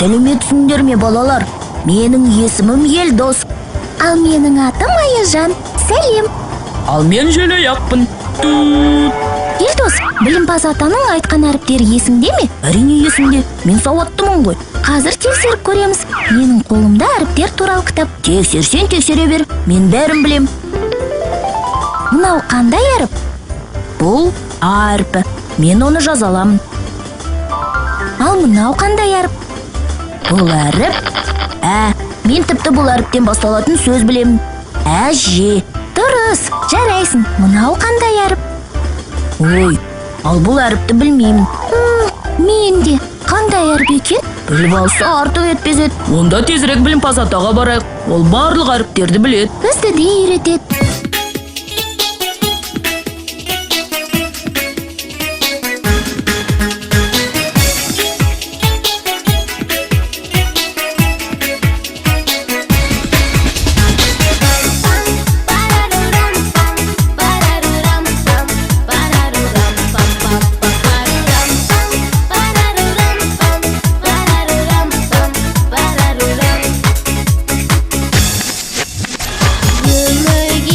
Сәлеметсіңдер ме, балалар? Менің есімім Елдос. Ал менің атым Аяжан. Сәлем. Ал мен Желаяқпын. Елдос, білімпаз атаның айтқан әріптері есіңде ме? Әрине есімде, мен сауаттымын ғой. Қазір тексеріп көреміз. Менің қолымда әріптер туралы кітап. Тексерсең тексере бер, мен бәрін білем. Мынау қандай әріп? Бұл А әрпі. Мен оны жаза аламын. Ал мынау қандай әріп? Бұл әріп Мен тіпті бұл әріптен басталатын сөз білемін. Әже. Дұрыс, жарайсың. Мынау қандай әріп? Ой, ал бұл әріпті білмеймін. Мен де. Қандай әріп екен? Біліп алса артық етпес еді. Онда тезірек білімпаз атаға барайық. Ол барлық әріптерді біледі. Бізді де үйретеді. Өмірге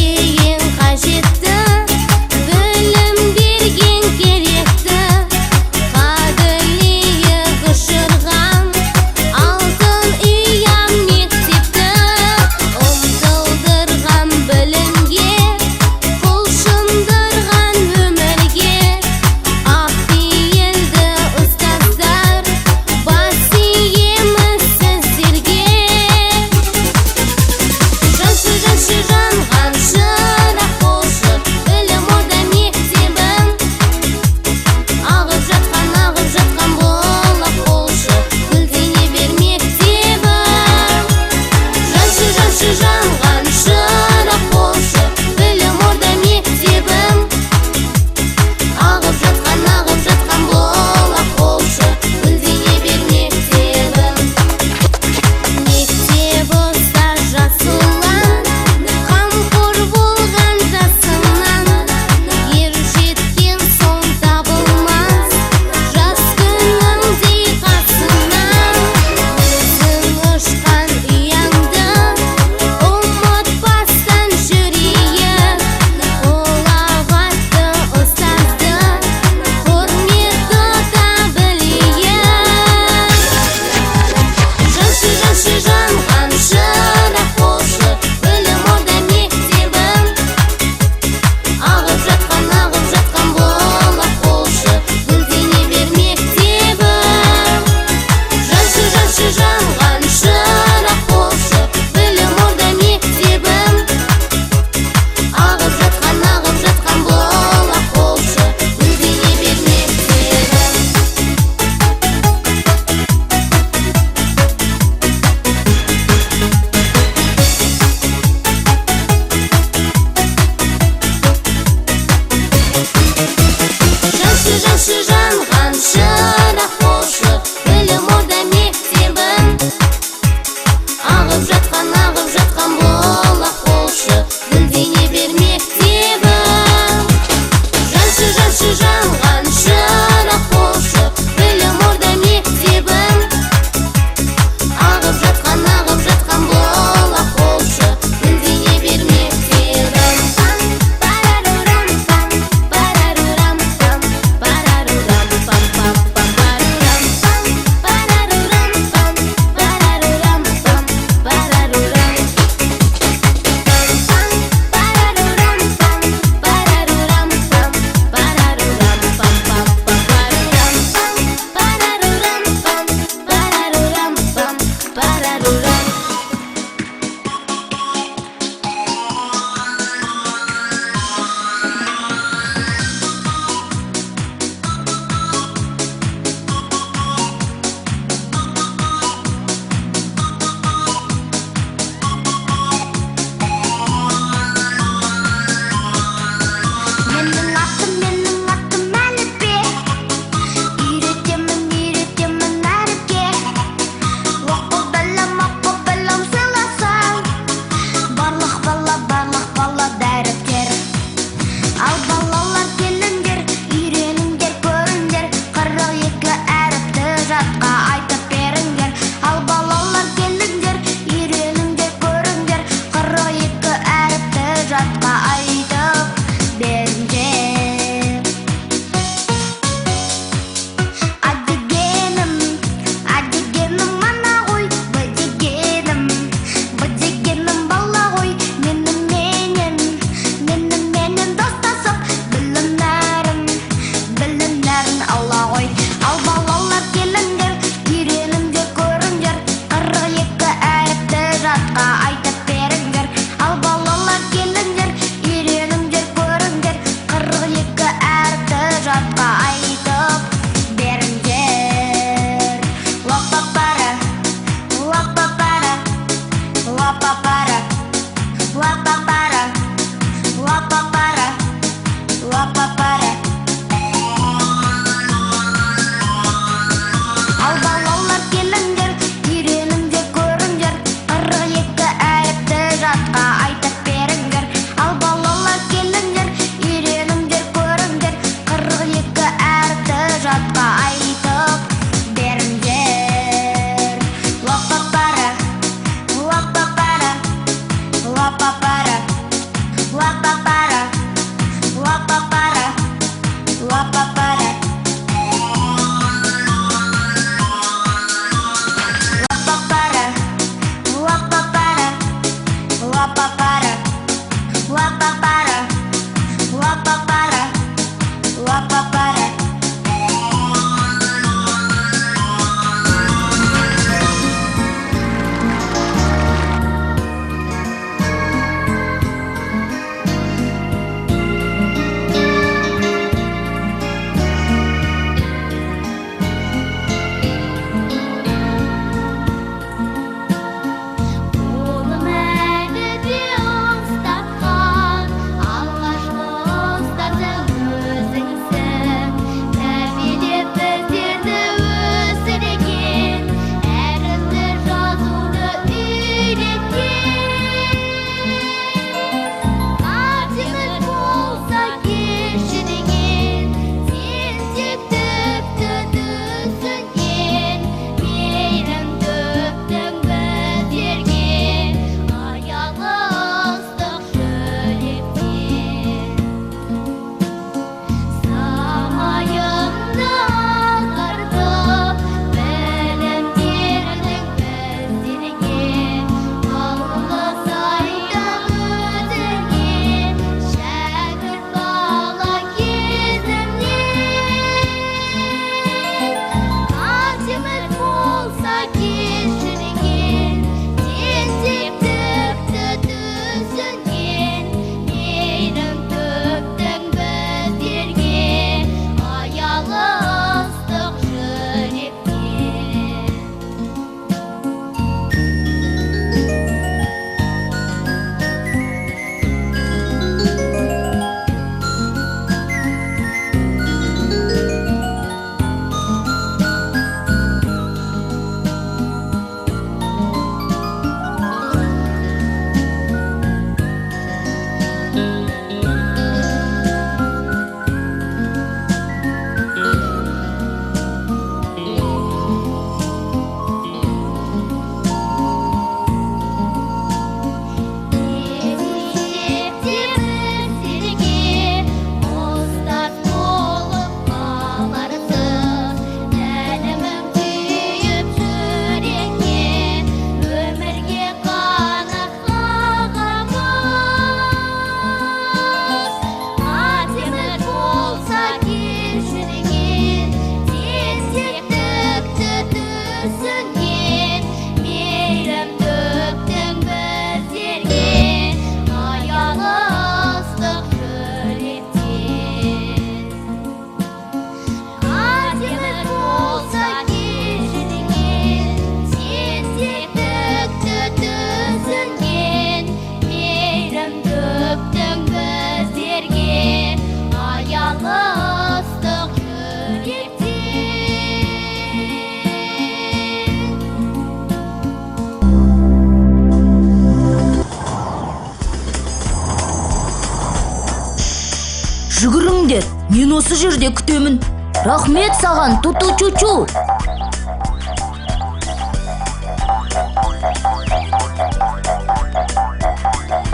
Мен осы жерде күтемін. Рахмет саған, Туту чучу.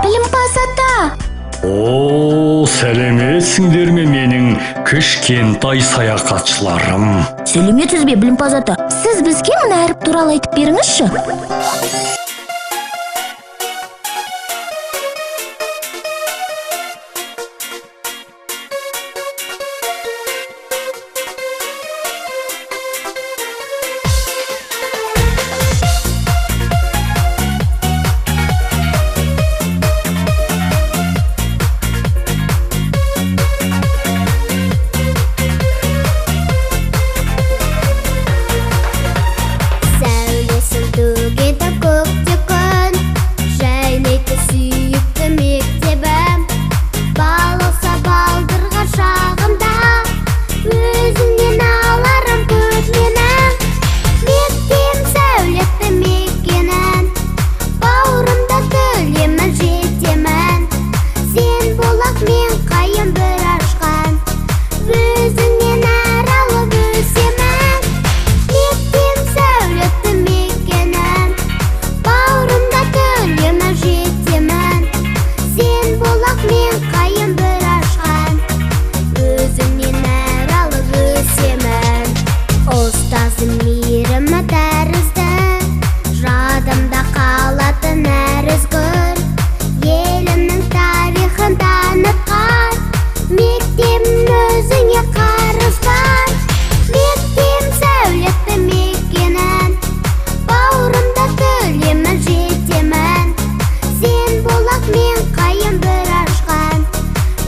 Білімпаз ата. О, сәлеметсіңдер ме менің кішкентай саяхатшыларым? Сәлеметсіз бе, Білімпаз ата? Сіз бізге мына әріп туралы айтып беріңізші. Сәулесін төгеді көкте күн, жайнайды сүйікті мектебім. Балауса балдырған шағымда, өзіңнен аларым көз менің. Мектебім сәулетті мекенін, бауырымда төлемін жетемін. Сен болақ мен қайым бір ашқан, өзіңнен әр алып өсемін. Мектебім сәулетті мекенін, бауырымда төлемін жетемін. Сен болақ мен қайым бір ашқан, өзіңнен әр алып өсемін. Ұстазым мейірімі тәрізді, жадымда қалатын әр ізгүл. Елімнің тарихын танытқан, мектебім өзіңе қарыз бар. Мектебім сәулетті мекенін, бауырымда төлемін жетемін. Сен болақ мен қайым бір ашқан,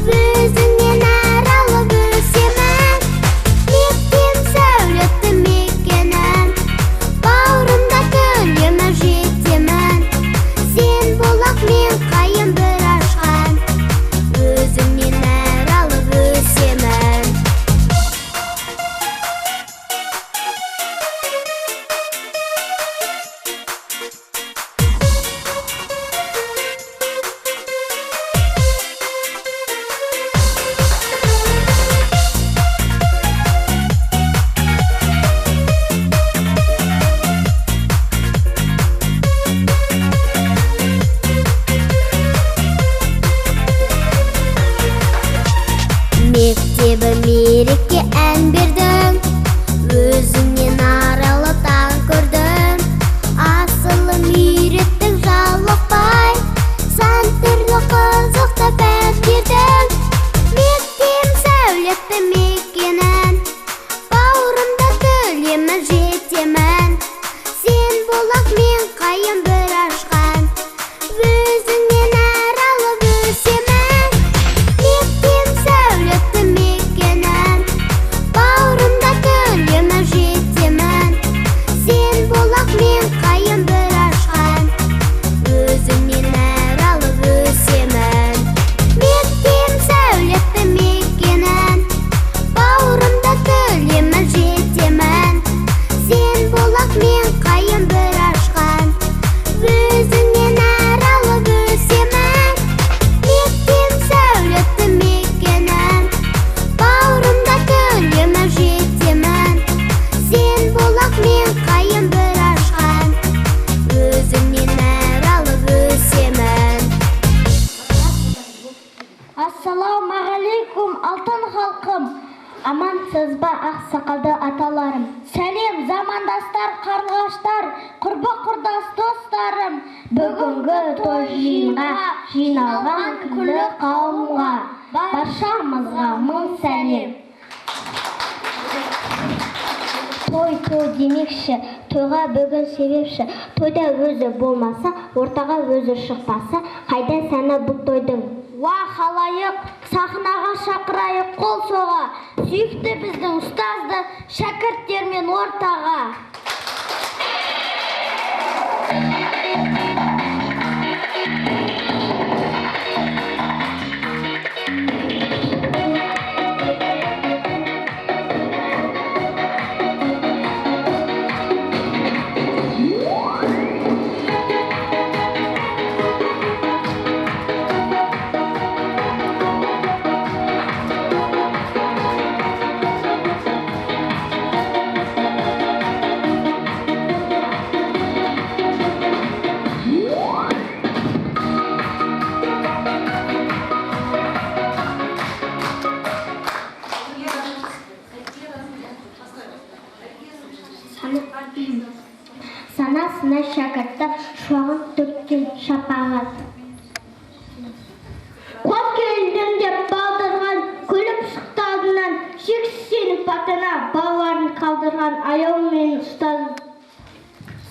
өзіңнен әр алып өсемін. Мектебім сәулетті мекенін, бауырымда төлемін жетемін. Сен болақ мен қайым бір ашқан, өзіңнен әр алып өсемін. Мектебі мереке ән бердің, өзіңнен аралы таң көрдің. Асылым үйреттің жалықпай, сан түрлі қызықты пән бердің. Мектебім сәулетті мекенін, бауырымда төлемін жетемін. Сен болақ мен қайым бір ашқан, өзіңнен әр алып өсемін. Мектебім сәулетті мекенін, бауырымда төлемін жетемін. Сен болақ мен қайым бір ашқан, өзіңнен әр алып өсемін. Мектебім сәулетті мекенін, бауырымда төлемін жетемін. Сен болақ мен қайым бір ашқан, өзіңнен әр алып өсемін. Мектебім сәулетті мекенін, бауырымда төлемін жетемін. Сен болақ мен қайым бір ашқан, өзіңнен әр алып өсемін. Ассалаумағалейкум, алтын халқым. Амансыз ба, ақсақалды аталарым. Сәлем, замандастар, қарлығаштар, құрбы-құрдас достарым. Бүгінгі той жиынға жиналған күллі қауымға, баршамызға мың сәлем. Той демекші, тойға бүгін себепші. Тойда өзі болмаса, ортаға өзі шықпаса, қайда сәні бұл тойдың? Уа халайық, сахнаға шақырайық қол соға, сүйікті біздің ұстазды шәкірттермен ортаға. Санасына шәкіртті шуағын төккен шапағат. Қос келдім деп балдырған, күліп шықты алдынан, шексіз сеніп батына, балаларын қалдырған аяу мен ұстаз.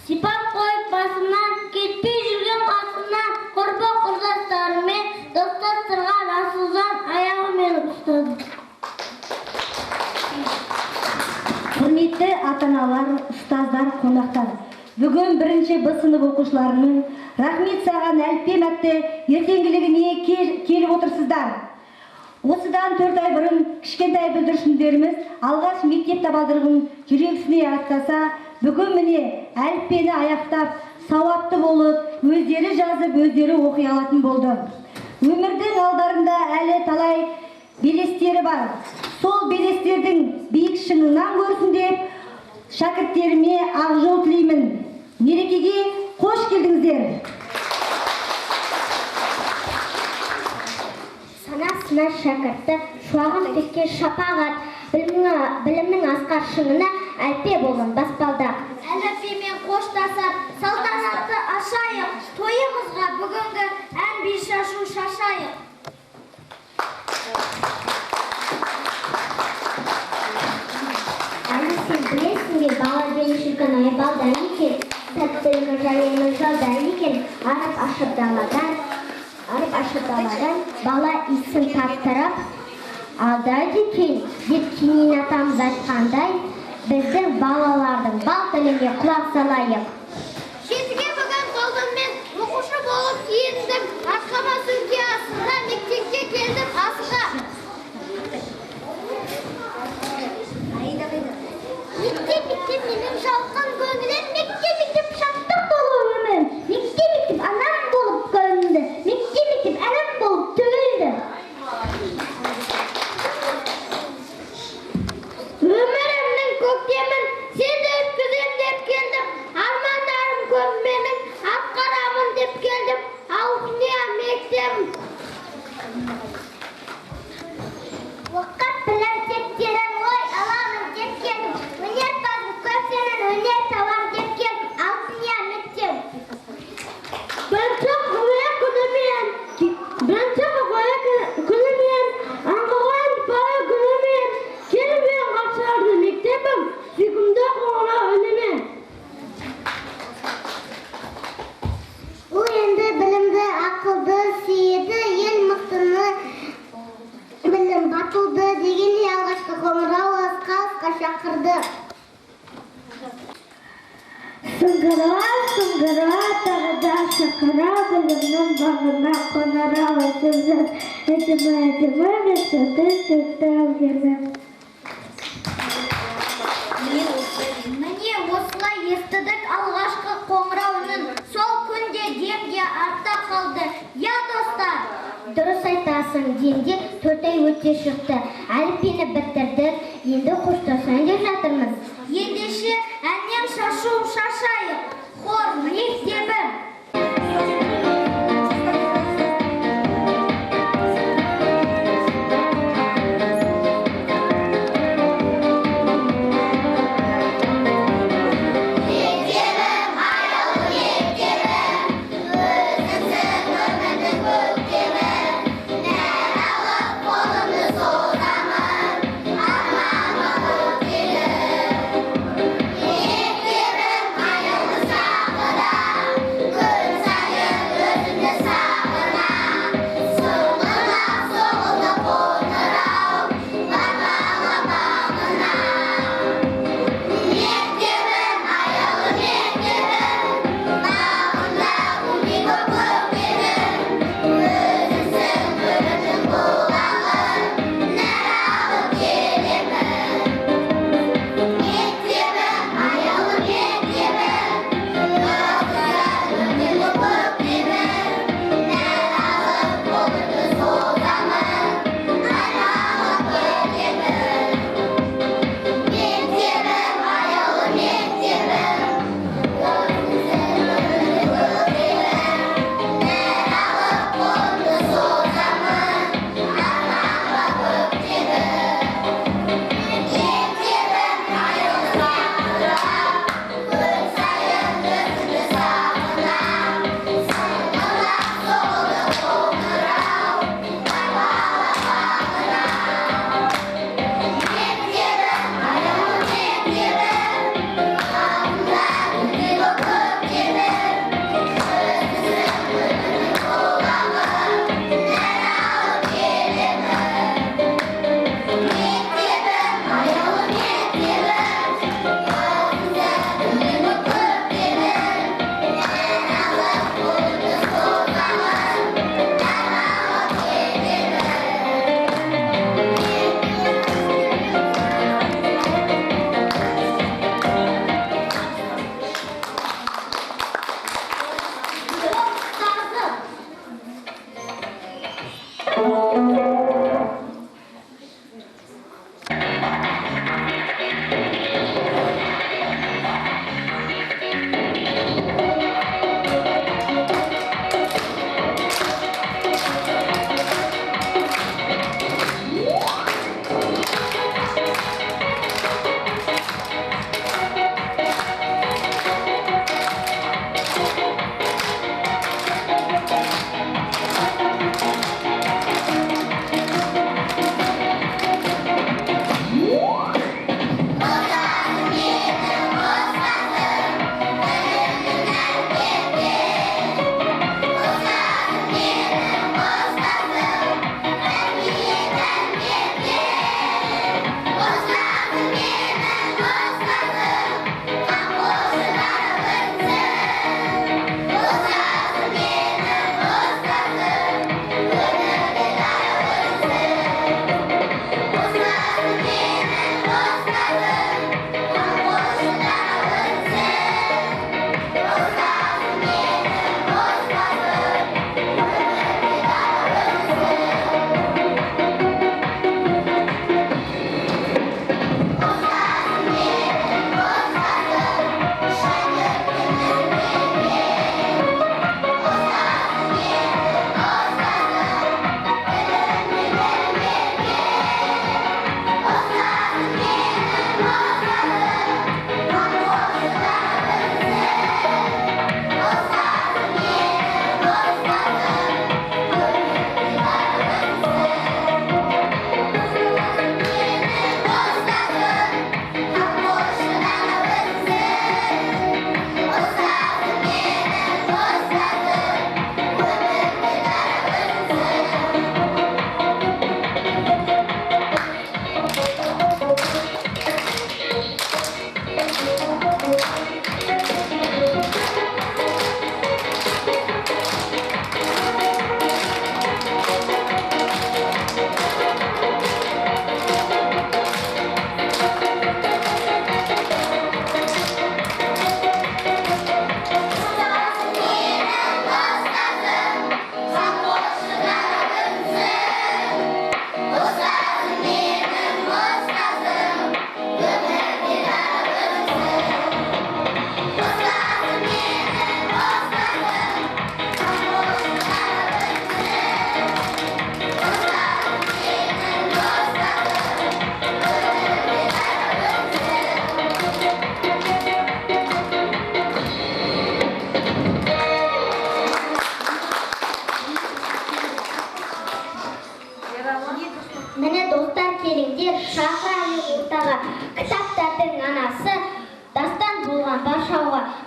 Сипап қойып басымнан, кетпей жүрген қасымнан, құрбы құрдастарымен достастырған асылжан аяу мен ұстаз. Құрметті ата-аналар, ұстаздар, қонақтар. Бүгін бірінші Б сынып оқушыларының рахмет саған әліппем атты ертеңгілігіне келіп отырсыздар. Осыдан 4 ай бұрын кішкентай бүлдіршіндеріміз алғаш мектеп табалдырығын жүрексіне аттаса, бүгін міне әліппені аяқтап, сауапты болып, өздері жазып, өздері оқи алатын болды. Өмірдің алдарында әлі талай белестері бар. Сол белестердің биік шыңынан көрсін деп, шәкірттеріме ақ жол тілеймін. Мерекеге қош келдіңіздер. Санасына шәкіртті шуағын төккен шапағат, білімнің асқар шыңына әліппе болған баспалдақ. Әліппемен қоштасар, салтанатты ашайық, тойымызға бүгінгі ән би шашу шашайық. Әлі сен білесің бе, бала бені шіркін айбалдан екен, тәттілігі жайымыз жалдан екен, арып ашып даладан, бала исін таптырып алдайды екен, деп кенен атамыз айтқандай, біздің балалардың бал тіліне құлақ салайық. Жетіге бүгін болдым мен, оқушы болып киіндім, арқама сөмке астында мектепке келдім асыға. Мектеп менің жалқын көңілім, мектеп шаттық толы өмірім, мектеп анам болып көрінді, мектеп әнім болып төгілді. Өмірімнің көктемін сен өткізем деп келдім, армандарым көп менің, атқарамын деп келдім, ал дүние мектебім. Уақыт білім тектерін ой аламын деп келдім, өнерпазым көп сенің өнер табам деп келдім, ал дүние мектебім. Бірінші күнімен, аңғылған бала күнімен, келмеген қапшыларды мектебім, сүйкімді қоңыра үнімен. Бұл енді білімді, ақылды, сүйеді, ел мықтыны, білім батылды дегенде алғашқы қоңырау асқа шақырды. Сыңғыра, тағыда шақыра, білімнің бағына қонара өтімзір, әдімі, сөзді әугермем. Міне осылай естідік алғашқы қоңырауының, сол күнде демге артта қалды. Я достар, дұрыс айтасың, демде 4 ай өте шықты. Әліппені бітірдік, енді қоштасайын деп жатырмыз. Ендеше әннен шашу шашайық, хор мектебім. Аял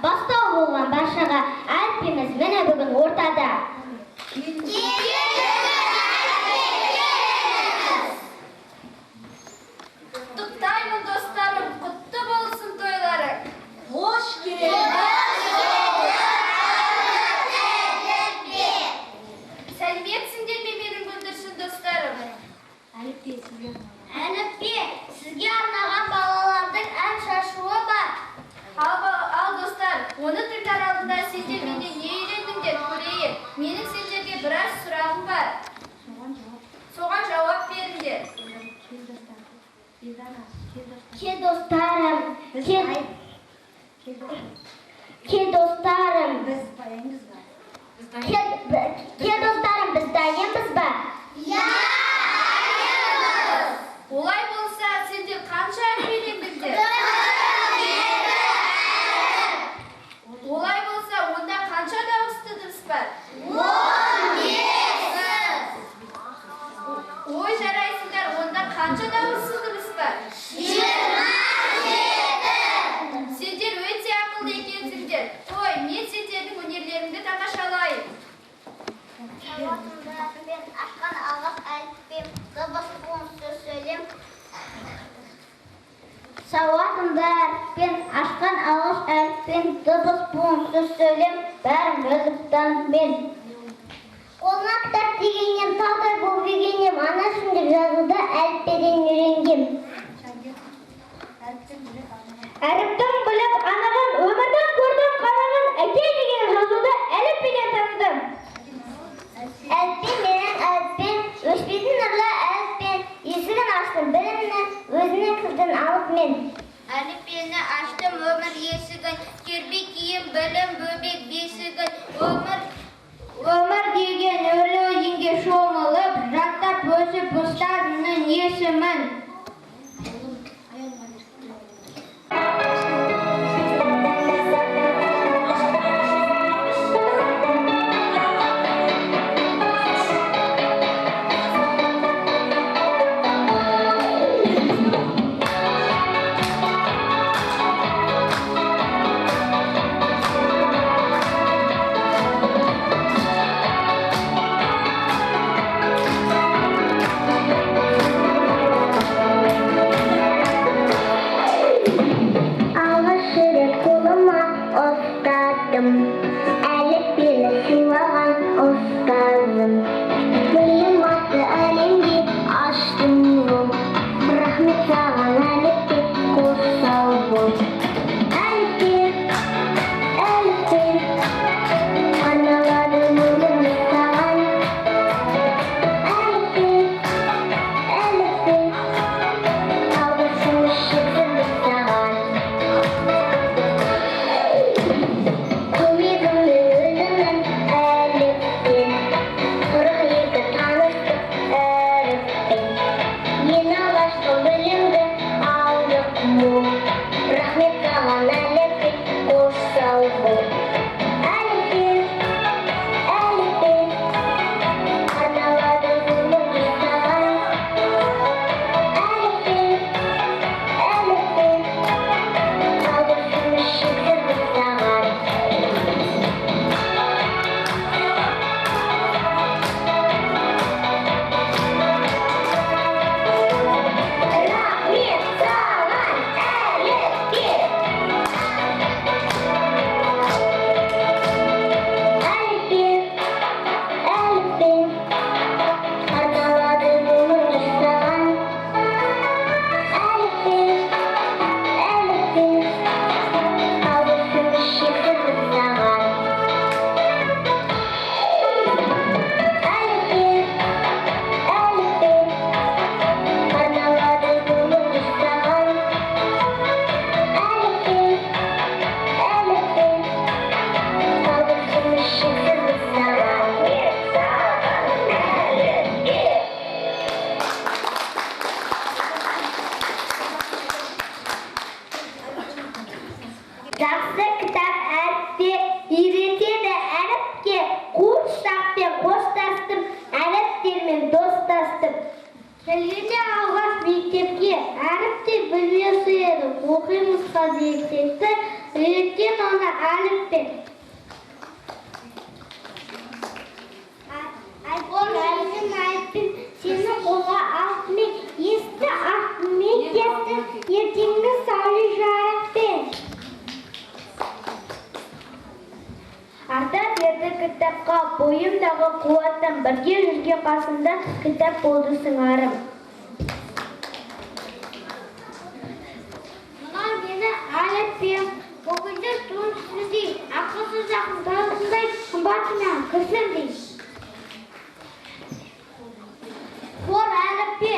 бастау болған баршаға әліппеміз міне бүгін ортада. Құттықтаймын достарым, құтты болсын тойларың. Қош келдіңіз. Сәлеметсіңдер ме менің бүлдіршін достарым? Әліппе сізге арнаған балалардың ән шашуы бар. Ал достар, оны тыңдар алдында сендер менен не үйрендіңдер көрейін. Менің сендерге біраз сұрағым бар. Соған жауап беріңдер. Ке достарым, біз дайынбыз ба? Олай болса, сендер қанша әліппеден білдіңдер? Олай болса, онда қанша дауысты дыбыс бар? 15. Ой, жарайсыңдар, онда қанша дауыссыз дыбыс бар? 27. Сендер өте ақылды екенсіңдер. Ой, мен сендердің өнерлеріңді тамашалайын. Сауатымда мен ашқан ағаш әліппем, дыбыс буын сөз сөйлем. Сауатымда мен ашқан ағаш әліппем, дыбыс буын сөз сөйлем, бәрін біліп мен. Қолына кітап дегеннен тағдай болып дегеннен ана шындып жазуда әліппеден үйренгем. Әріптің біліп анаған өмірдің көрдім қараған әке деген жазуды әліппеден таныдым. Әліппе менен әліппен, өшпейтін нұрлы әліппен, есігін аштым білімні, өзіне кірдін алып мен. Әліппені аштым өмір есігін, кербей киім білім бөбек бесігін. Өмір деген өлі өзенге шомылып, жаттап өсіп ұстазының есімін. Әліппені сыйлаған ұстазым, білім атты әлемге аштым ол. Рахмет саған әліппе, қос сау бол. Әліппе, аналардың өмірін саған. Әліппе, алғысым шексіз саған. Рахмет саған әліппе, қош сау бол. Әліппе, аналардың өмірін саған. Әліппе, алғысым шексіз саған. Жақсы кітап әріпте үйретеді әріпке, қуыршақпен қоштастым, әріптермен достастым. Келгенде алғаш мектепке әріпте білмеуші едім, оқимыз қазір ертекті, Ертең оны әліппе. Айтпен сені қолға алтымен, есті артымен кетті, ертеңгі сәуле жарықпен. Арта берді кітапқа, бойымдағы қуаттан бірге жүрген қасымда кітап болды сыңарым. Мына мені әліппем, көкілді туындысындай, ақылсыз ақын дауысындай қымбатынан кірсіндей. Хор әліппе.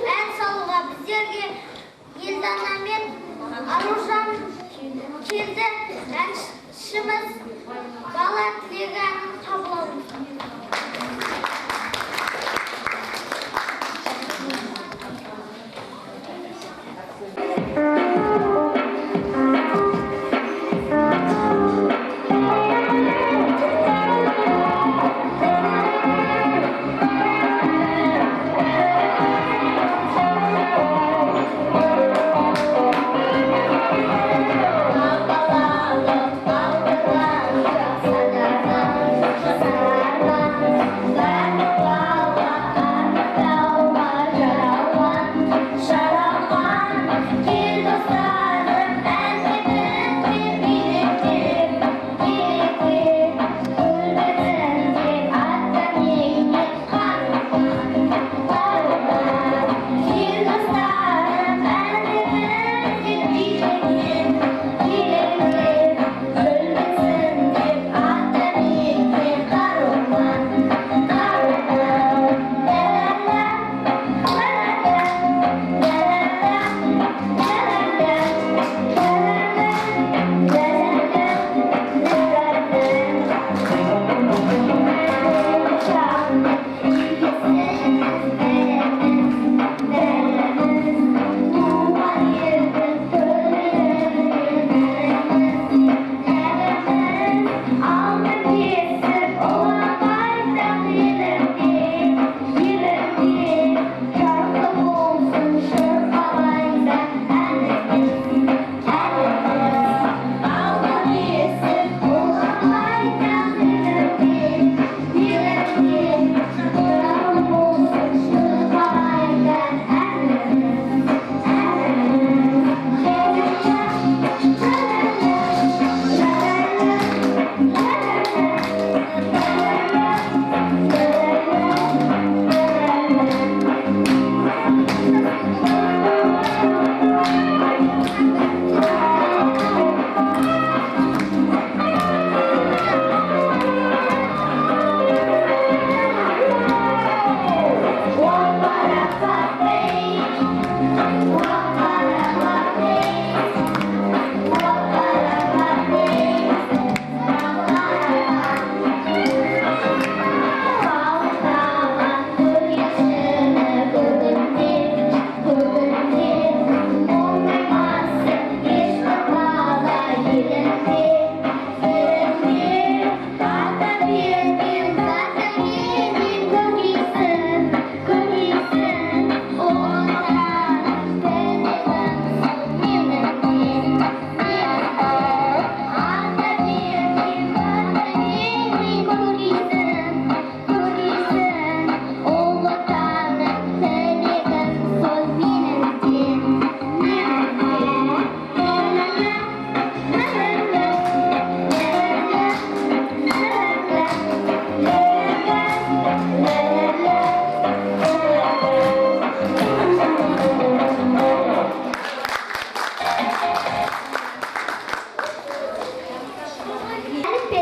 Ән салуға біздерге Елдана мен Аружан келді. Әншіміз бала тілегі әнін қабыл алды.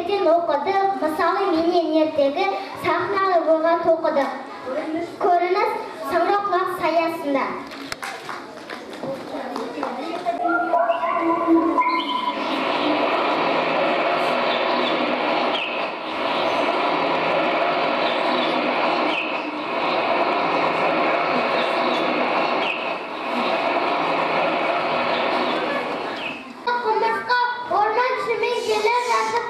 ертеден оқыдық, мысалы менен ертегі сахналы ойға тоқыдық. Көрініс Саңырауқұлақ саясында.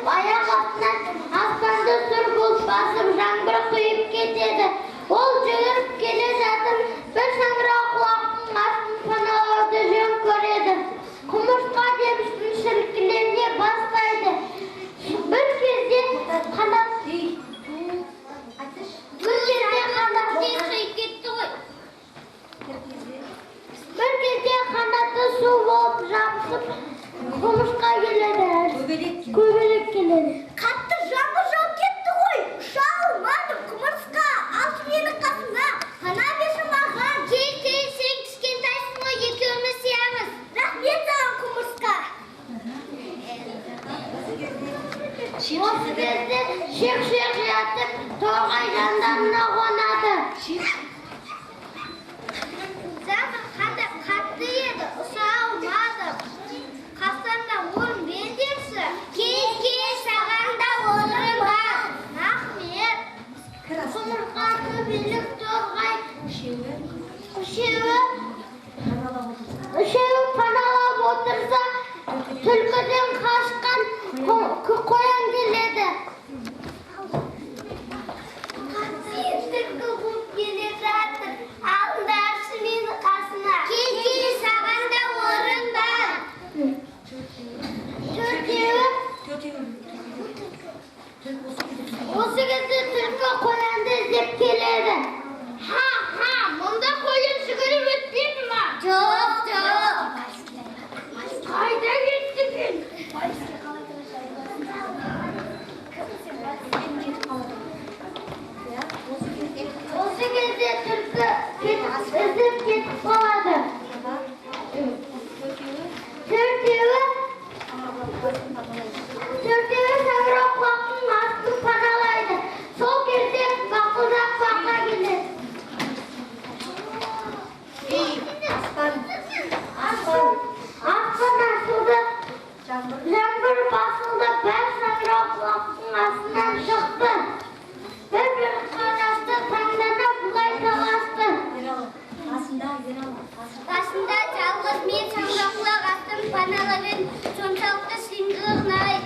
Аяқ астынан аспанды сұр бұлт басып жаңбыр құйып кетеді. Ол жүгіріп келе жатып, бір Саңырауқұлақтың астын паналауды жөн көреді. Құмырсқа деп шіркелене бастайды. Бір кезде қанаты су болып жабысып, құмырсқа келеді. Көбелек келеді. Қатты жаңбыр жауып кетті ғой. Ұша алмадым, құмырсқа. Алшы мені қасыңа. Пана берші маған. Кел, сен кішкентайсың ғой, екеуміз сиямыз. Рахмет саған, құмырсқа. Осы кезде шек-шек жатып, торғай жандарына қонады. Жаңбыр қатты еді, ұша алмадым. Қастарына орын бердерші. Кел, саған да орын бар. Рахмет. Құмырсқа, көбелек, торғай үшеуі паналап отырса, түлкіден қашқан қоян келеді. Түлкі болып келе жатыр. Алыңдаршы мені қасына. Кел, саған да орын бар. Осы кезде түлкі қоянды іздеп келеді. Мұнда қойын жүгіріп өтпейді ма? Жоқ. Қайда кеттің? Осы кезде түлкі іздеп кетіп қалады. Төртеуі Саңырауқұлақтың астын паналайды. Сол кезде бақылдап бақа келеді. Аспан ашылды, жаңбыр басылды, бәрі Саңырауқұлақтың астынан шықты. Бір қарасты таңдана бұлай таласты. Қасында жалғыз мен Саңырауқұлақ астын паналарын соншалықты сыйымдылығын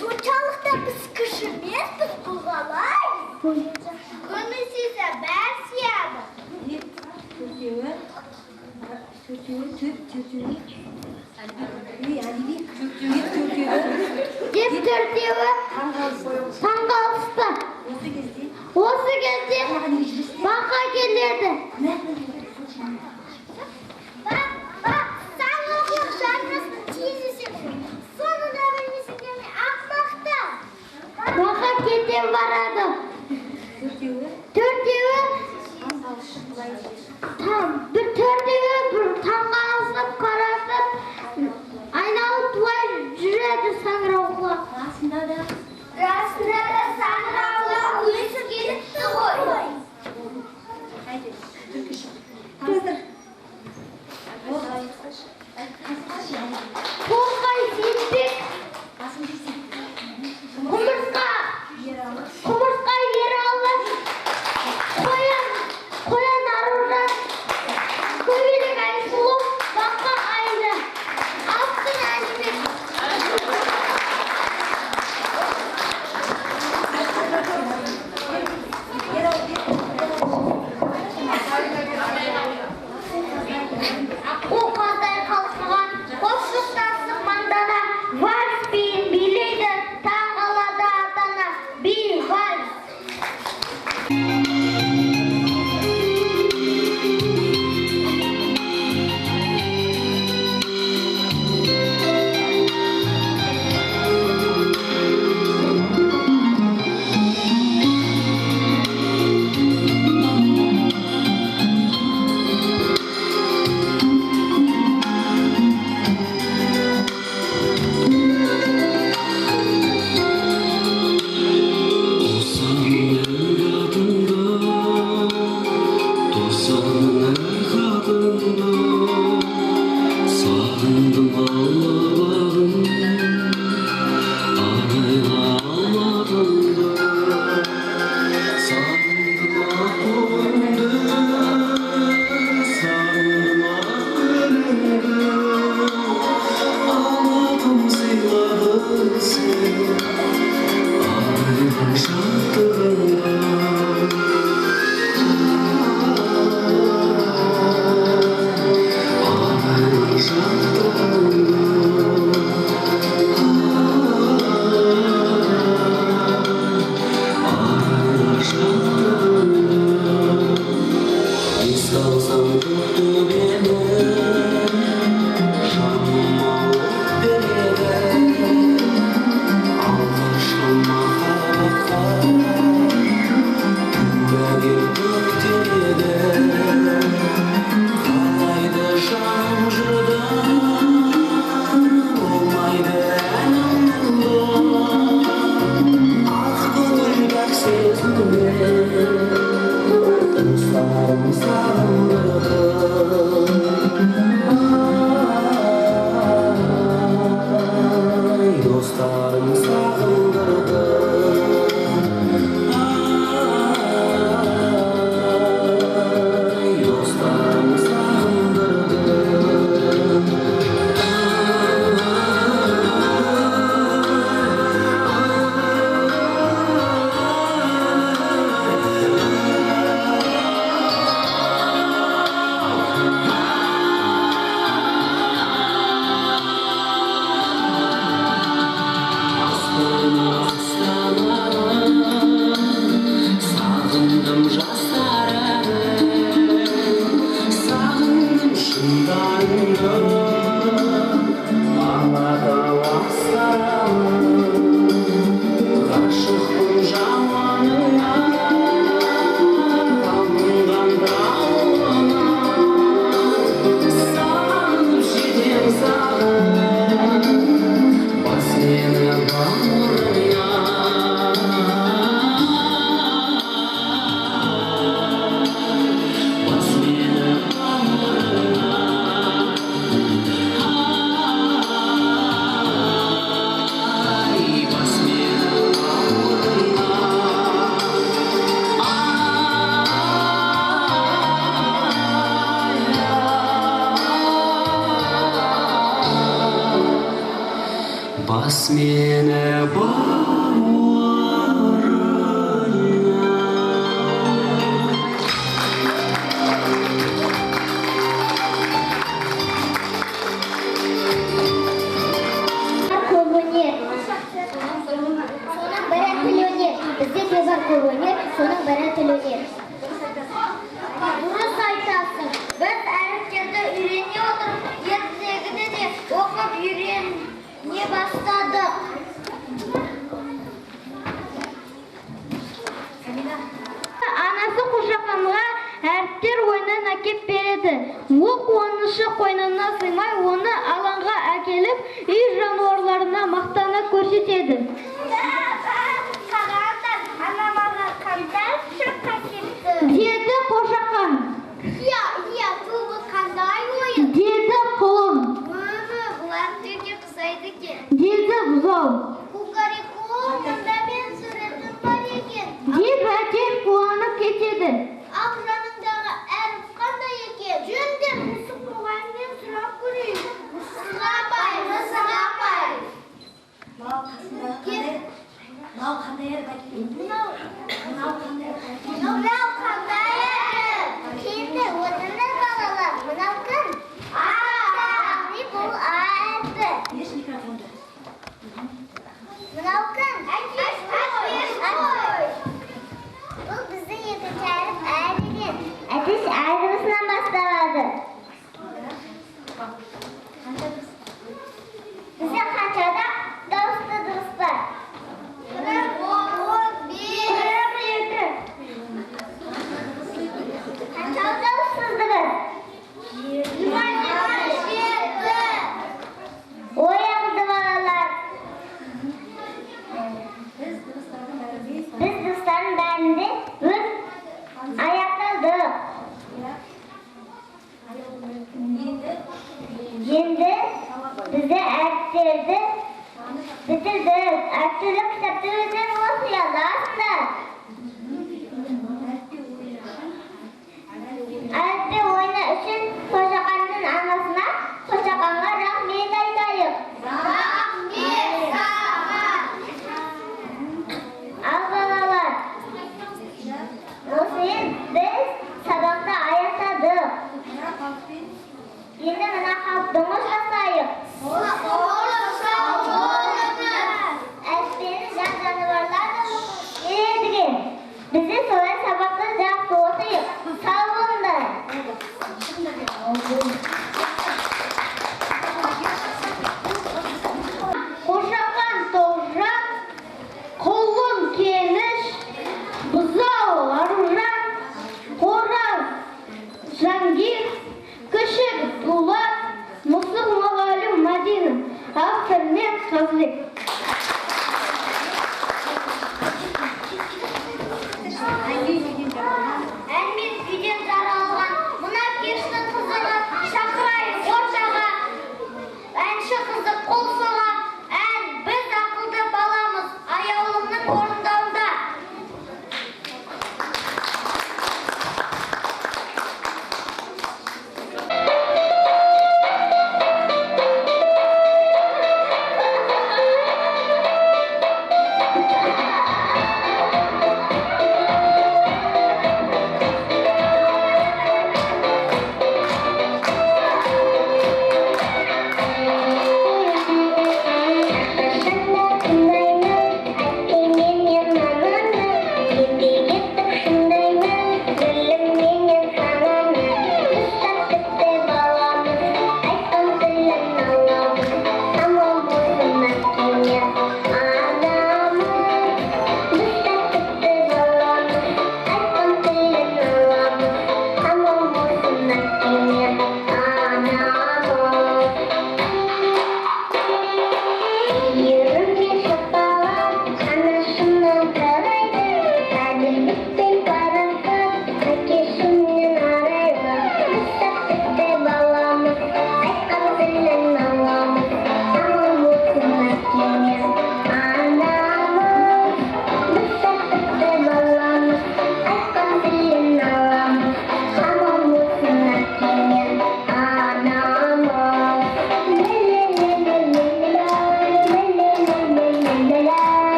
соншалықты біз кіші емеспіз құлғалай. Көмісізі бәр сияды. Деп төртеуі таңғалысты. Осы кезде бақа келеді. Саңырауқұлақ жарқасын тезісіп, соны да білмесін деме ақмақты. Бақа кете барады. Төртеуі таңғалысып қарасып, айналып бұлай жүреді Саңырауқұлақ. Расында да Саңырауқұлақ өзі келіпті ғой. Торғай сенбек, құмырсқа ералы, қоян аружан, көбелек айсұлу, бақа айлы. Алтын әнібек. Бас мені соның бірі тілөнер. Дұрыс айтасың. Біз әріптерді үйрене отырып, ертегіні де оқып үйрене бастадық. Анасы Қошақанға әріптер ойынын әкеп береді. Ол қуанышы қойнына сыймай, оны алаңға әкеліп, үй жануарларына мақтана көрсетеді. Деді Қошақан. Иә, бұл қандай ойын? Деді құлын. Бұл әріптерге қысайды екен. Деді бұзау. Кукареку, мұнда мен сүретім бар екен. Деп әтеш қуанып кетеді. Ал жаныңдағы әріп қандай екен? Жөнде мұсық мұғайыннен сұрап көрейін. Мұсық апай. Мынау қандай әріп әкелген? Мынау қандай әріп? Кейінді өтіңдер балалар. Мынау кім? Яғни бұл әріпі. Еш микрофонды. Мынау кім? Әтеш қой. Бұл біздің екінші әріп әріден. Әтеш әрібісінен басталады. Бізде қаншада дауысты дұрыс бар? 47. Қанша дауыссыздығыз? 27. Оянды балалар. Біз дұрыстардың бәрінде өз аяқтадық. Енді бізде әріптерді бітірдік. Әріптері кітапты өздерің оқи аласыңдар. Әріпте ойыны үшін Қошақанның анасына Қошақанға рахмет айтайық. Рахмет!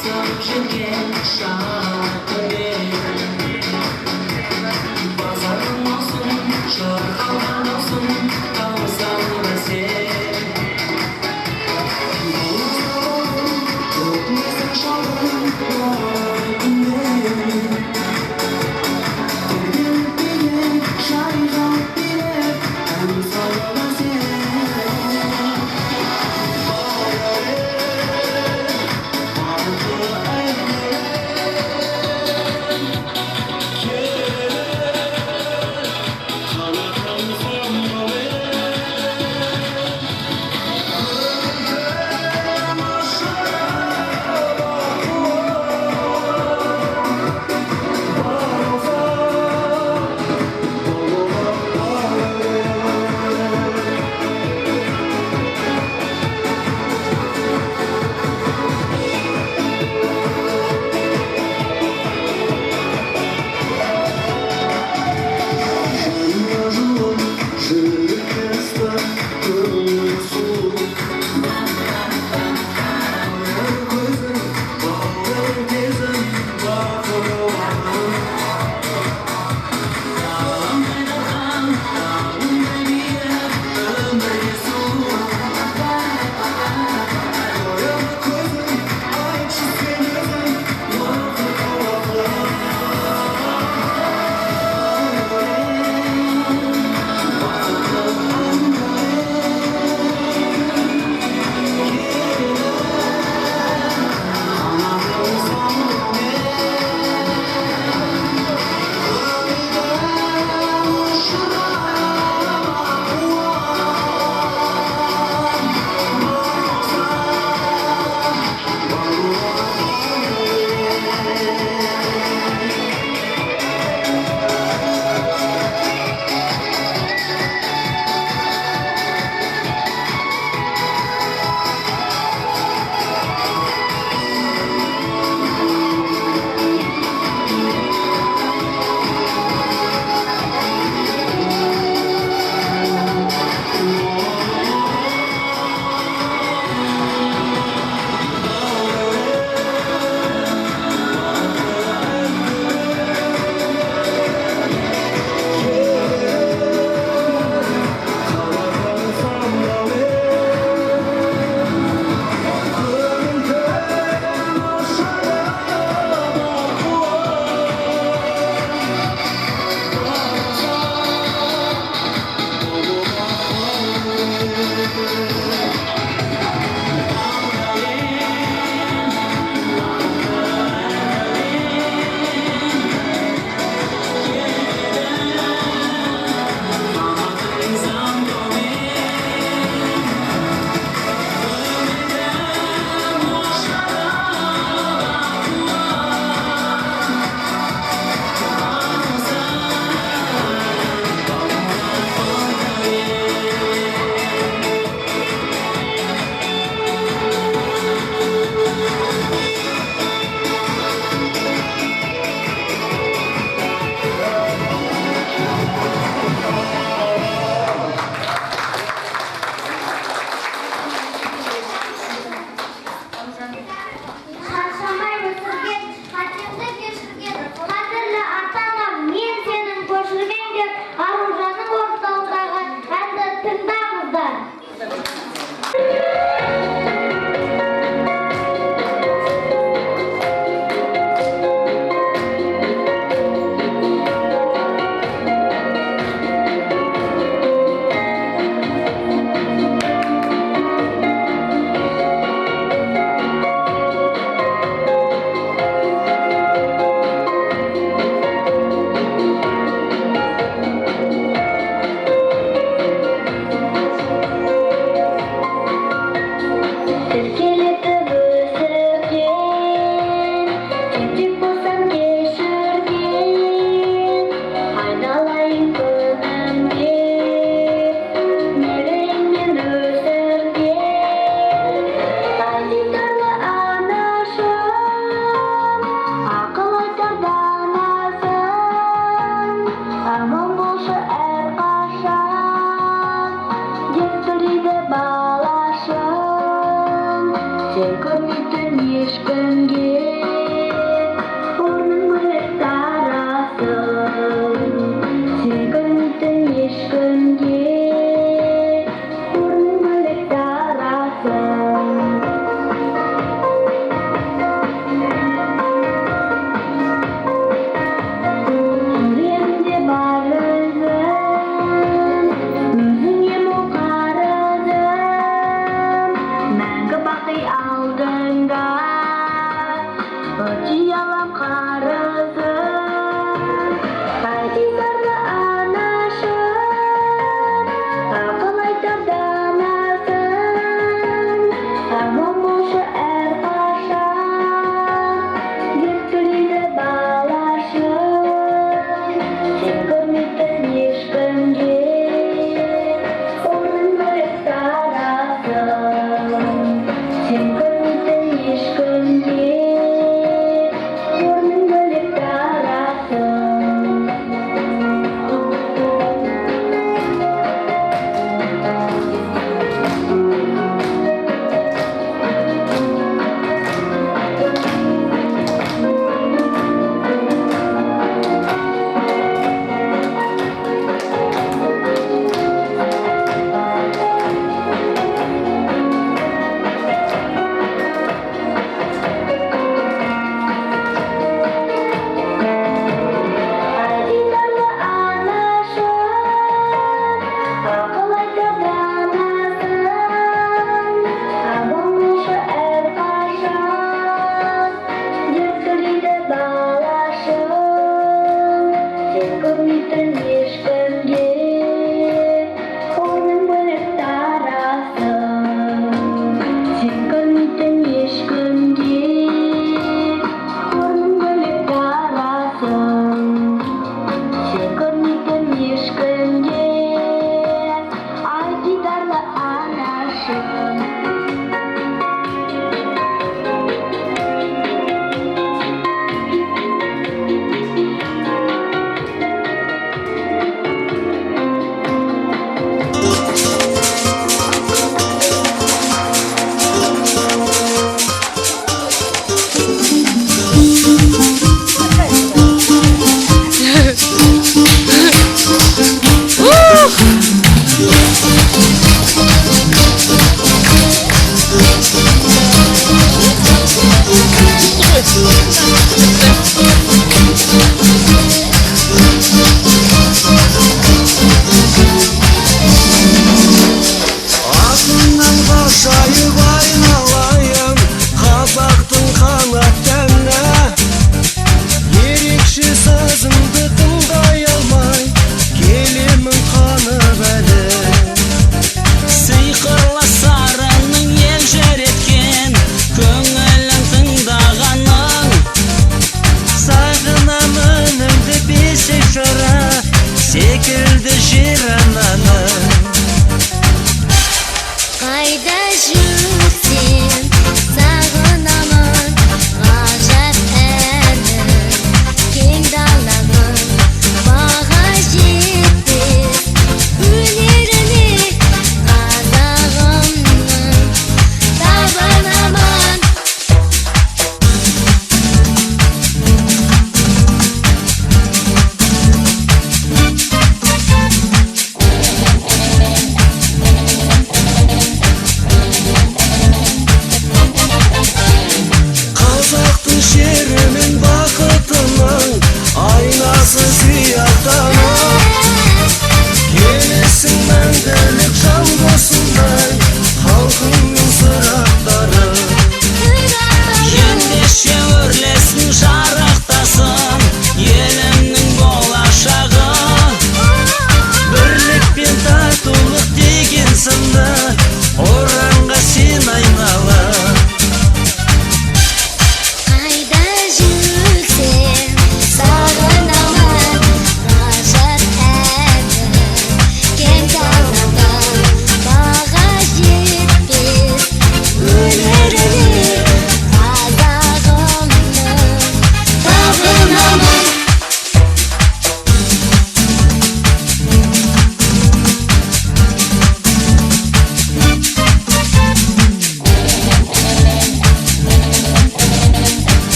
басып жүрген шағында базарың болсын шырқалған болсын таусаң да сен өтмесің шағын шайқап беріп ән салма сен Sen görmedin hiç ешкімге орның бөлек тарасың сен көрмейтін ешкімге орның бөлек тарасың Yüreğimde var özün, özüne mol qarızım. Мәңгі бақи алдыңда, өтей алам қарызым. Қайтесарды анашым, ақыл айтар данасың. Аман болшы әрқашан, естіледі балашым. Сен көрмейтін ешкімге орның бөлек тарасың сен көрмейтін ешкімге орның бөлек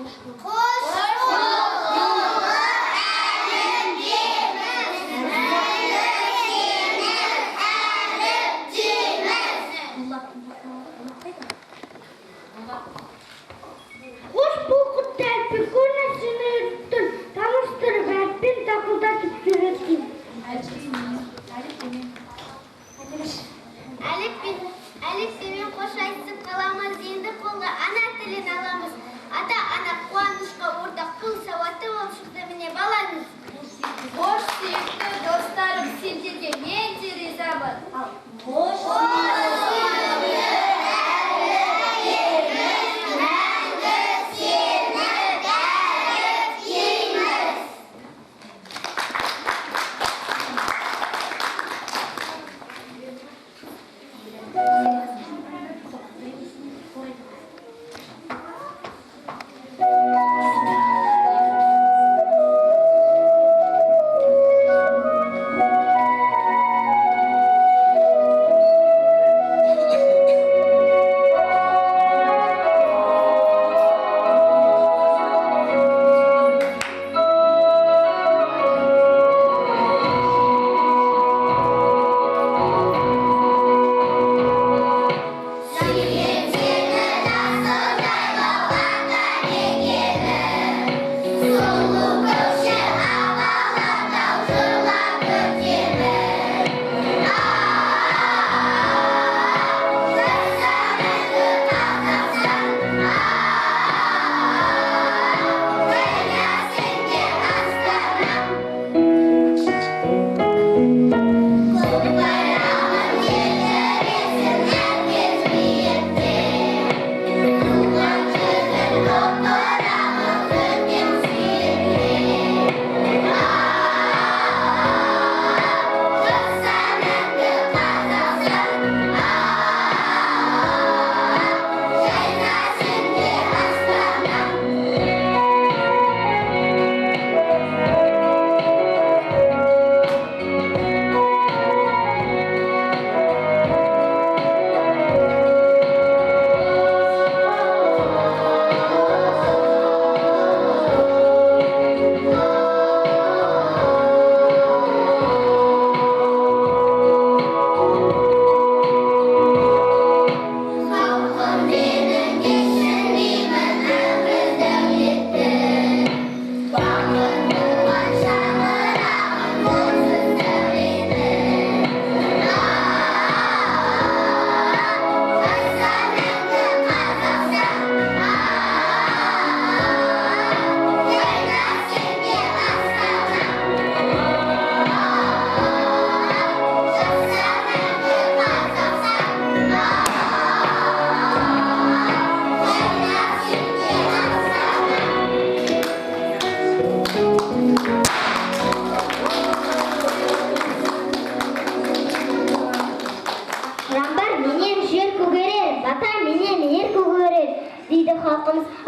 Қош бұлқытты әлпі көрнесіні өттін, таныстырып әлпен тақылдатып сөйлеттім. Әліппемен қош айтысып қаламыз, енді қолға ана тілін аламыз. Ата-ана қуанышқа ортақ қыл сауатты болып шықты міне балаңыз. Қош сүйікті достарым, сендерге мен де ризамын. Қош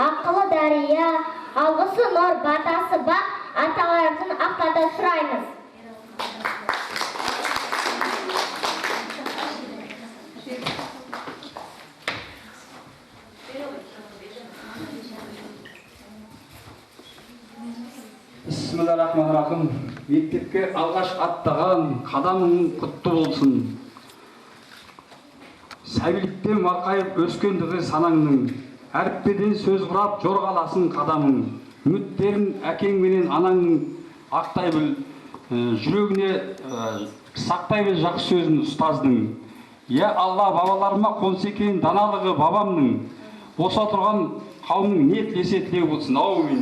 ақылы дария, алғысы нұр, батасы бақ, аталарымыздың ақтада сұраймыз. Бисмиллахиррахманиррахим. Мектепке алғаш аттаған қадамың құтты болсын. Сәбиліктен марқайып өскендігі санаңның, әріппеден сөз құрап жорғаласын қадамың. Үміттерін әкең менен анаңның ақтай біл, жүрегіне сақтай біл жақсы сөзін ұстаздың. Я Алла, бабаларыма қонса екен даналығы бабамның, боса тұрған қауымның не тілесе тілеу болсын. Аумин.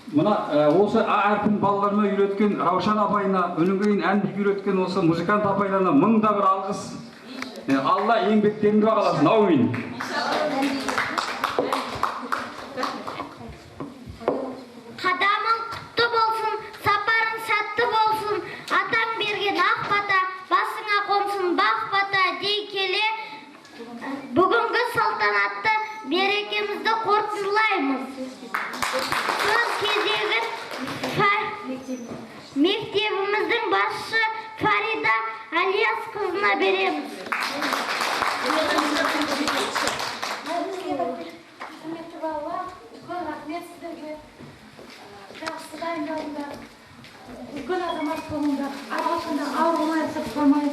Мына осы әрпін балаларыма үйреткен Раушан апайына, өнен кейін әнді үйреткен осы музыкант апайларына мыңда бір алғыс. Алла еңбектеріңді бағаласын. Аумин. Қадамың құтты болсын, сапарың сәтті болсын, атаң берген ақ бата, басыңа қонсын бақ бата дей келе, бүгінгі салтанатты берекемізді қорытындылаймыз. Сөз кезегін мектебіміздің басшы Фарида Алиясқызына береміз. болыңдар. Арқасында ауырмай сыртламай.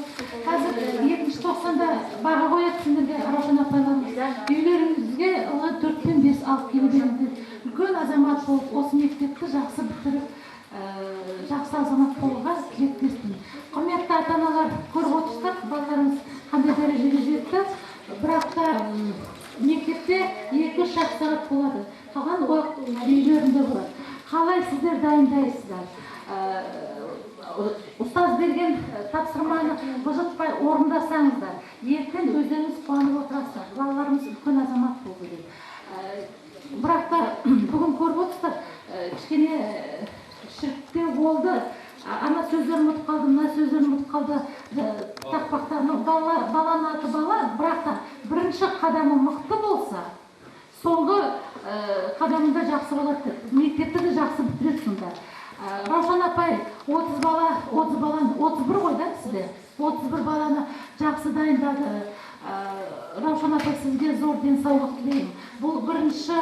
Қазір 2-90-да баға қояды сендерге Раушан апайларымыз. Үйлеріңізге 4-5 алып келе беріңдер. Үлкен азамат болып, осы мектепті жақсы бітіріп, жақсы азамат болуға тілектеспін. Құрметті ата-аналар, көріп отырсыздар, балаларымыз қандай дәрежеге жетті. Бірақ та мектепте 2-3 сағат болады. Қалған уақыт үйлерінде болады. Қалай сіздер дайындайсыздар? Ұстаз берген тапсырманы бұзытпай орындасаңыздар, ертең өздеріңіз қуанып отырасыздар. Балаларымыз үлкен азамат болу керек. Бірақ та бүгін көріп отырсыздар, кішкене шіріктеу болды. Ана сөздерін ұмытып қалды, мына сөздерін ұмытып қалды. Тақпақтарының баланың аты бала, бірақ та бірінші қадамы мықты болса, соңғы қадамында жақсы болады. Мектепті де жақсы бітіреді сонда. Раушан апай 31 ғой да сізде? 31 баланы жақсы дайындады. Раушан апай сізге зор денсаулық тілеймін. Бұл бірінші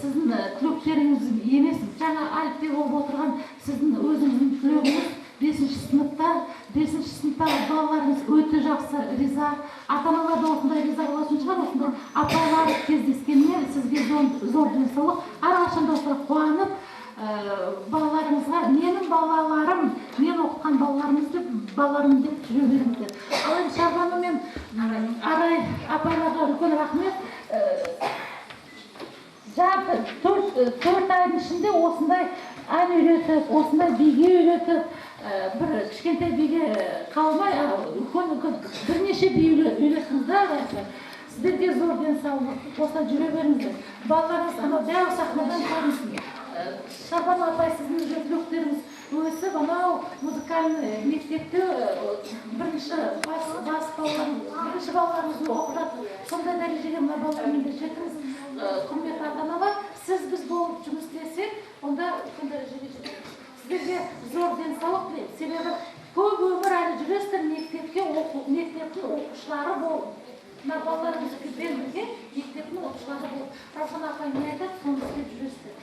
сіздің түлектеріңіз емес, жаңа әліппе болып отырған сіздің өзіңіздің түлегіңіз. 5-ші сыныптағы балаларыңыз өте жақсы риза. Ата-аналар да осындай риза болатын шығар, осындай апайлар кездескеніне сізге зор денсаулық. Әрқашан да осылай қуанып, балаларыңызға менің балаларым, мен оқытқан балаларым деп жүре беріңіздер. Ал енді Шарбану мен Арай апайларға үлкен рахмет. 4 айдың ішінде осындай ән үйретіп, осындай биге үйретіп, бір кішкентай биге қалмай, бірнеше би үйреттіңіздер. Сіздерге зор денсаулық, осылай жүре беріңіздер. Балаларыңыз дәу сахнадан көрінсін. Шарбану апай, сіздің түлектеріңіз өсіп, анау музыкальный мектепте бірінші балаларыңызды оқып жатыр. Сондай дәрежеге мына балалармен де жетіңіз. Құрметті ата-аналар, сіз біз болып жұмыс істесек, онда үлкен дәрежеге жетеміз. Сіздерге зор денсаулық тілеймін. Себебі көп өмір әлі жүресіздер, мектептің оқушылары болып. Мына балаларымызбен бірге мектептің оқушылары болып. Раушан апай не айтады, соны істеп жүресіздер.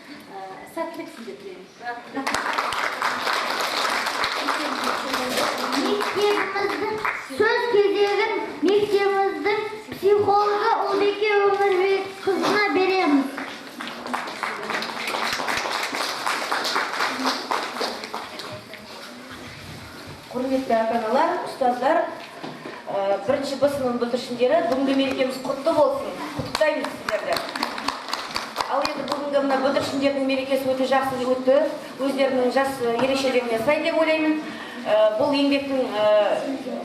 Сәттілік сізге тілеймін. Мектебіміздің сөз кезегін мектебіміздің психологы Ұлбике Өмірбекқызына береміз. Құрметті ата-аналар, ұстаздар, бірінші Б сыныбының бүлдіршіндері, бүгінгі мерекеміз құтты болсын. Құттықтаймыз сіздерді. Ал енді бүгінгі мына бүлдіршіндердің мерекесі өте жақсы өтті. Өздерінің жас ерекшелігіне сай деп ойлаймын. Бұл еңбектің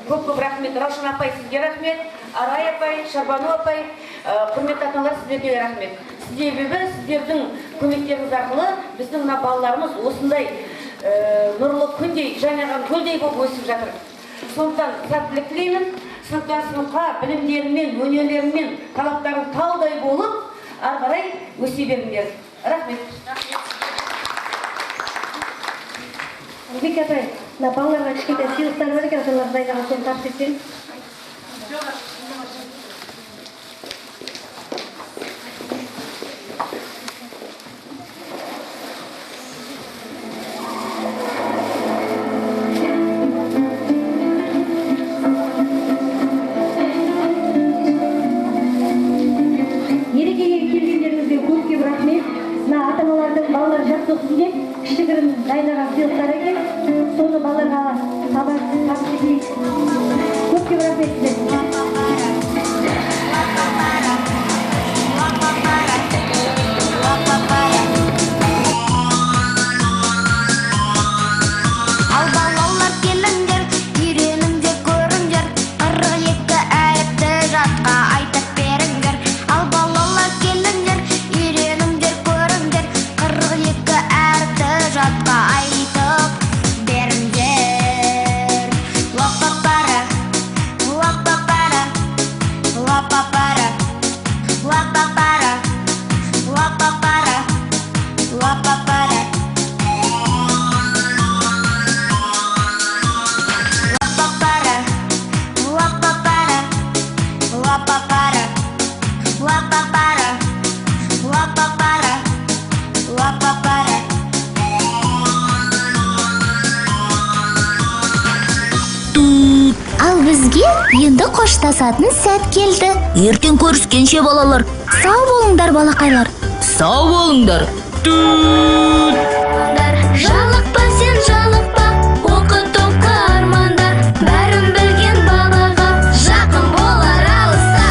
көп рахмет. Раушан апай, сізге рахмет. Арай апай, Шарбану апай, құрметті ата-аналар, сіздерге рахмет. Себебі сіздердің көмектеріңіз арқылы біздің мына балаларымыз осындай нұрлы күндей, жайнаған гүлдей болып өсіп жатыр. Сондықтан сәттілік тілеймін. Сыныптан сыныпқа білімдерімен, өнерлерімен, талаптарын таудай болып, ары қарай өсе беріңдер. Рахмет. Ұлбике апай, балаларға кішкентай сыйлықтар бар екен, соларды дайындаған соны тапсырып етсең. Мерекеге келгендеріңізге көп рахмет. Мына ата-аналардың балалар жақсы оқысын деп кішігірім дайындаған сыйлықтар екен. Соны балаларға табыс етейік. Көп рахмет сіздерге. Айтып сізге енді қоштасатын сәт келді. Ертең көріскенше балалар. Сау болыңдар балақайлар. Сау болыңдар. Жалықпа сен жалықпа, оқыту армандар, бәрін білген балаға жақын болар алыста.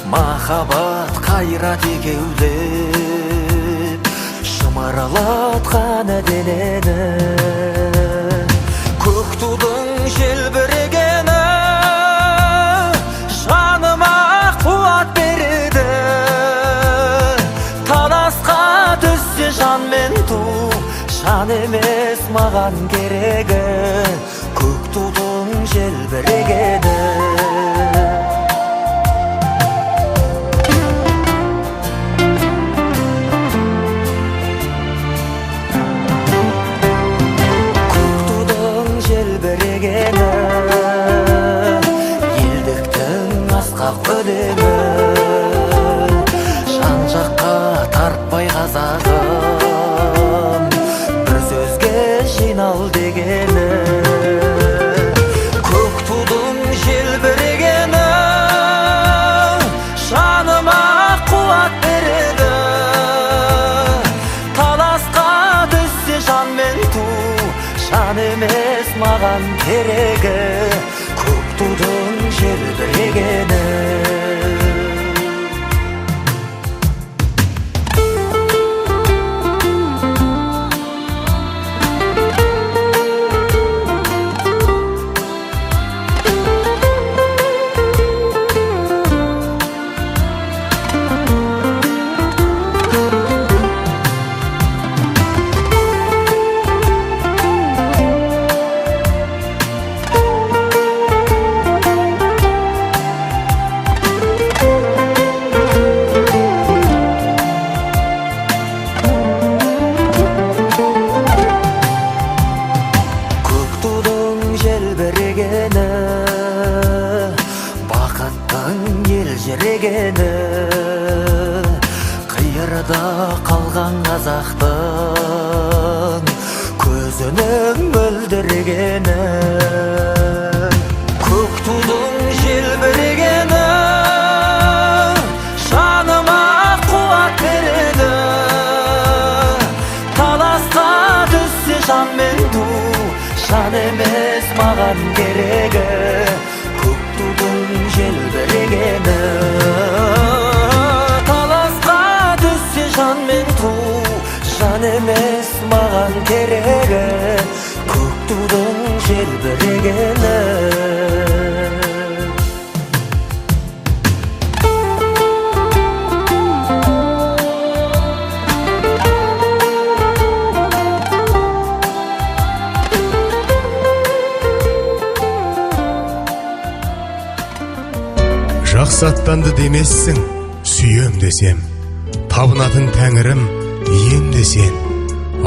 Махаббат қайрат екеулеп шымырлатқан денені, көк тудың желбірегені жаныма қуат береді. Таласқа түссе жан мен ту, жан емес маған керегі, көк тудың желбірегені. Өлеңі жан жаққа тартпай қазағым, бір сөзге жинал дегені, көк тудың желбірегені жаныма қуат береді. Таласқа түссе жан мен ту, жан емес маған керегі, көк тудың желбірегені. Қиырда қалған қазақтың көзінің мөлдірегені, көк тудың желбірегені жаныма қуат береді. Таласқа түссе жан мен ту, жан емес маған керегі, көк тудың желбірегені. Жан мен ту, жан емес маған керегі, көк тудың желбірегені. Жақсы аттанды демессің, сүйем десем, табынатын тәңірім ием десен.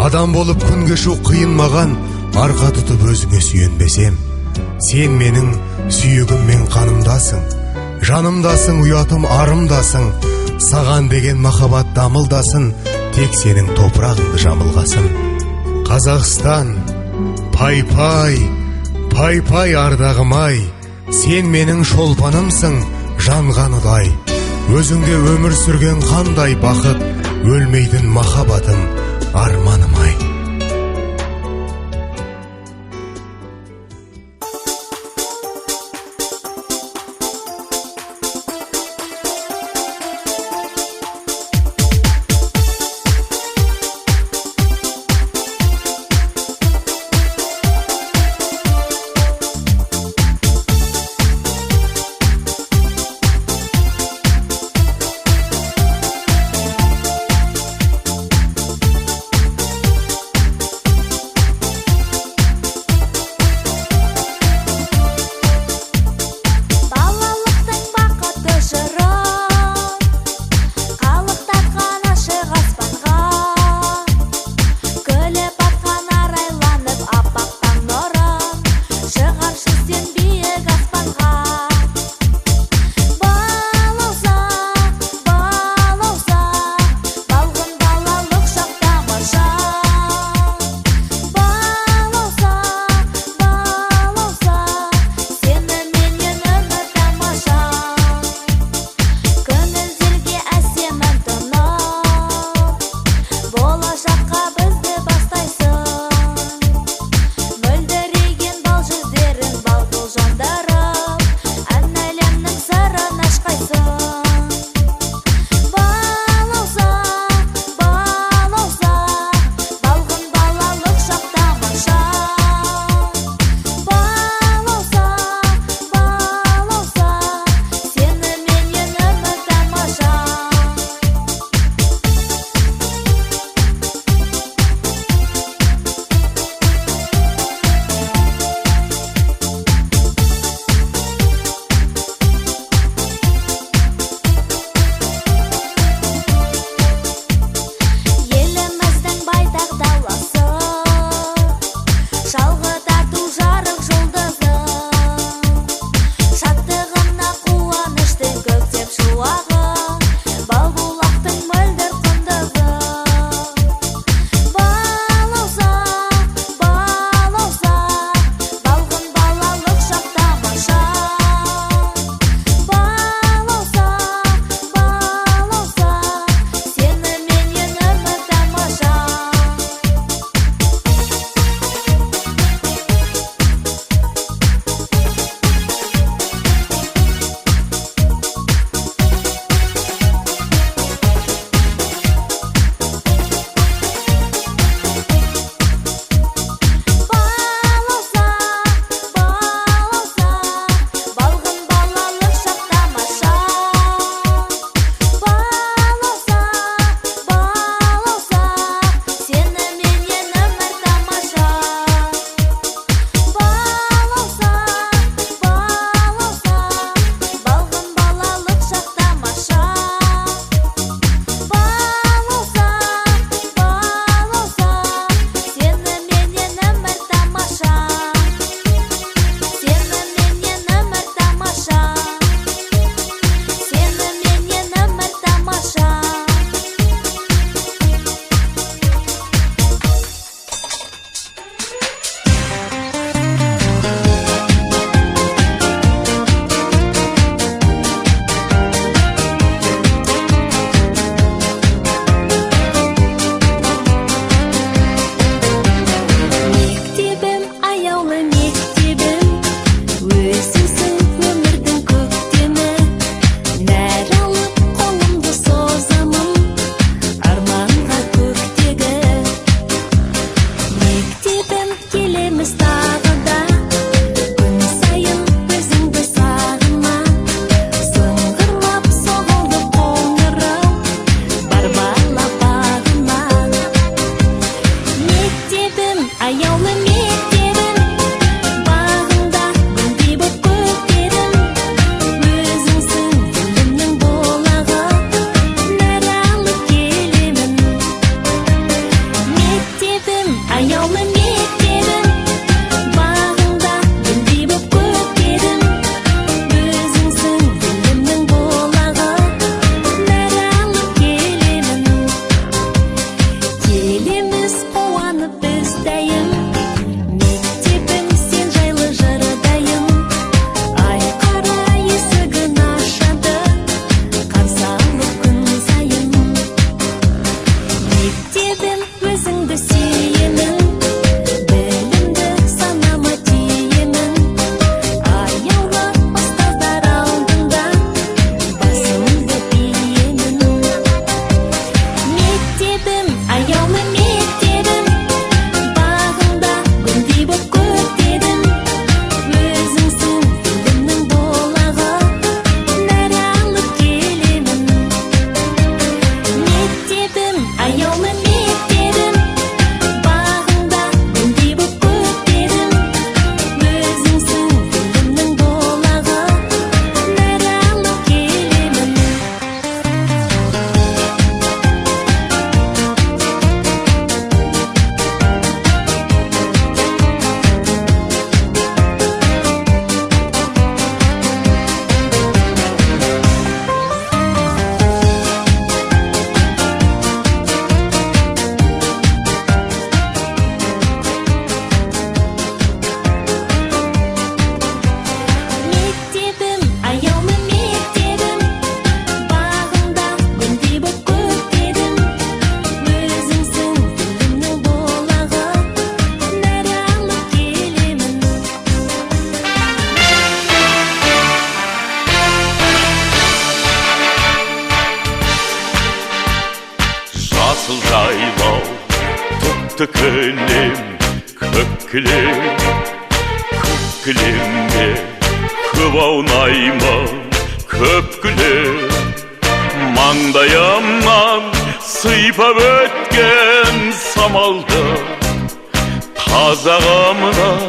Адам болып күн кешу қиын маған, арқа тұтып өзіңе сүйенбесем. Сен менің сүйегім мен қанымдасың, жанымдасың, ұятым арымдасың. Саған деген махаббат дамылдасын, тек сенің топырағыңды жамылғасын. Қазақстан, пай-пай, пай-пай ардағым-ай, сен менің шолпанымсың, жанған ұдай. Өзіңде өмір сүрген қандай бақыт, өлмейтін махаббатым, арманым-ай. кілем көк кілемде көп аунаймын көп кілем маңдайымнан сыйпап өткен самалды қазағымнан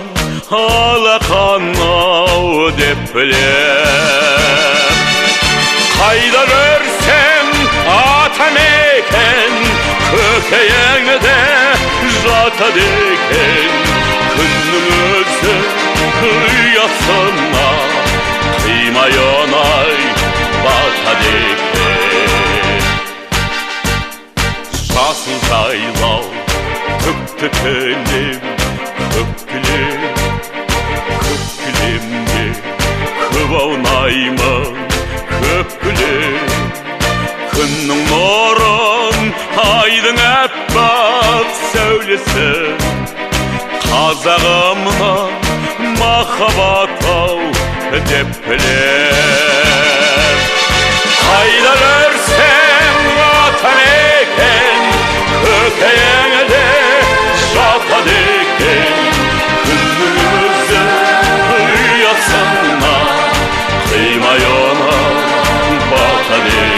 алақанау деп білем қайда көрсем атамекен көкейіңде жатады екен күннің өзі ұясына қимай оңай батады екен жасыл жайлау көкті кілем көк кілемде көп аунаймын көп кілем күннің нұрын айдың әппақ сәулесін қазағымнан махаббат ау деп білем қайда көрсем атамекен көкейіңде жатады екен күннің өзі ұясына қимай оңай батады екен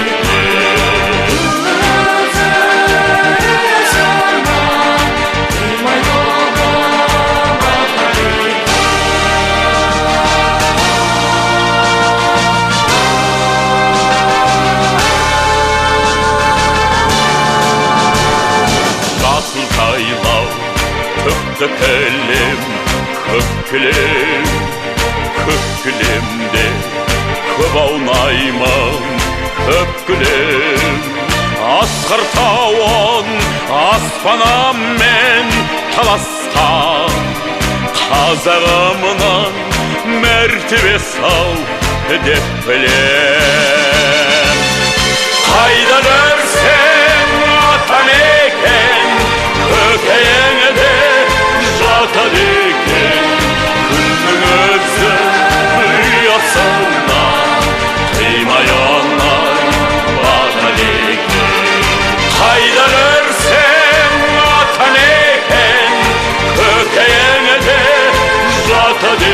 көк кілемде көп аунаймын көп кілем асқар тауын аспаныммен таласқан қазағымнан мәртебе сал деп білем қайда көрсем атамекен көкейіңде жатады екен күннің өзі ұясына қимай оңай батады екен қайда көрсем атамекен көкейіңде жатады